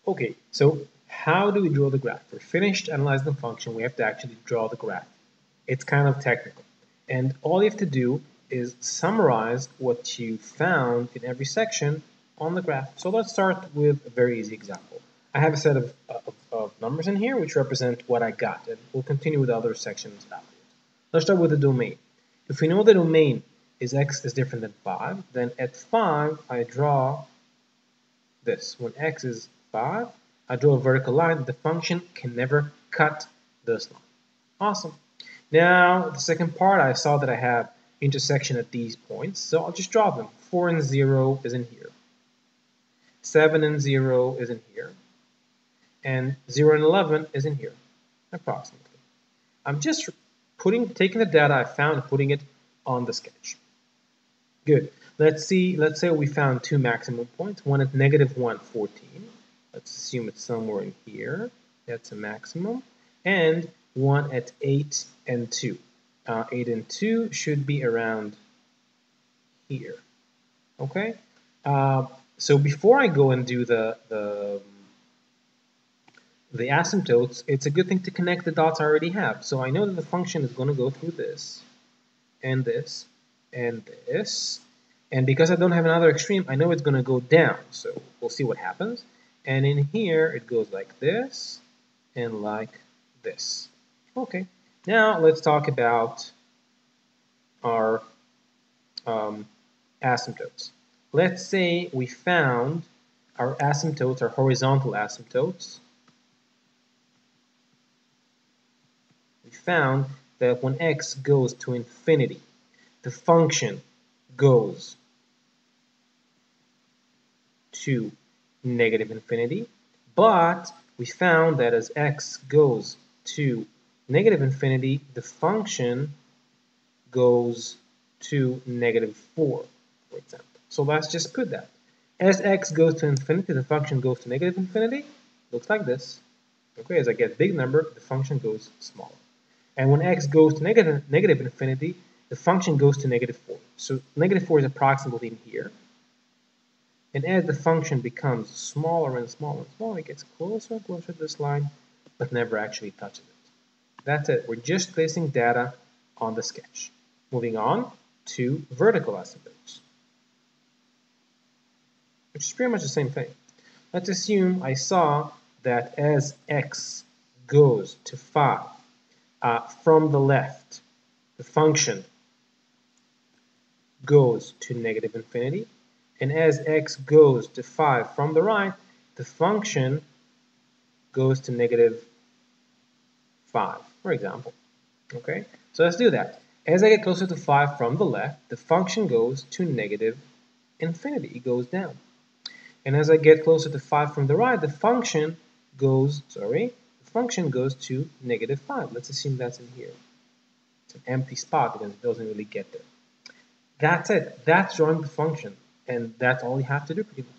Okay, so how do we draw the graph? We're finished analyzing the function, we have to actually draw the graph. It's kind of technical. And all you have to do is summarize what you found in every section on the graph. So let's start with a very easy example. I have a set of numbers in here which represent what I got, and we'll continue with other sections afterwards. Let's start with the domain. If we know the domain is x is different than 5, then at 5 I draw this. When x is 5, I draw a vertical line. The function can never cut this line. Awesome. Now, the second part, I saw that I have intersection at these points, so I'll just draw them. 4 and 0 is in here. 7 and 0 is in here. And 0 and 11 is in here, approximately. I'm just taking the data I found and putting it on the sketch. Good. Let's say we found two maximum points, one at -1, 14. Let's assume it's somewhere in here. That's a maximum. And one at 8 and 2. 8 and 2 should be around here. Okay? So before I go and do the asymptotes, it's a good thing to connect the dots I already have. So I know that the function is going to go through this, and this, and this. And because I don't have another extreme, I know it's going to go down. So we'll see what happens. And in here, it goes like this, and like this. Okay, now let's talk about our asymptotes. Let's say we found our asymptotes, our horizontal asymptotes. We found that when x goes to infinity, the function goes to -infinity, but we found that as x goes to -infinity, the function goes to -4, for example. So let's just put that. As x goes to infinity, the function goes to -infinity. Looks like this. Okay, as I get a big number, the function goes smaller. And when x goes to negative infinity, the function goes to -4. So -4 is approximately in here. And as the function becomes smaller and smaller and smaller, it gets closer and closer to this line, but never actually touches it. That's it. We're just placing data on the sketch. Moving on to vertical asymptotes, which is pretty much the same thing. Let's assume I saw that as x goes to 5, from the left, the function goes to -infinity. And as x goes to 5 from the right, the function goes to -5, for example. Okay, so let's do that. As I get closer to 5 from the left, the function goes to -infinity. It goes down. And as I get closer to 5 from the right, the function goes to -5. Let's assume that's in here. It's an empty spot because it doesn't really get there. That's it. That's drawing the function. And that's all you have to do pretty much.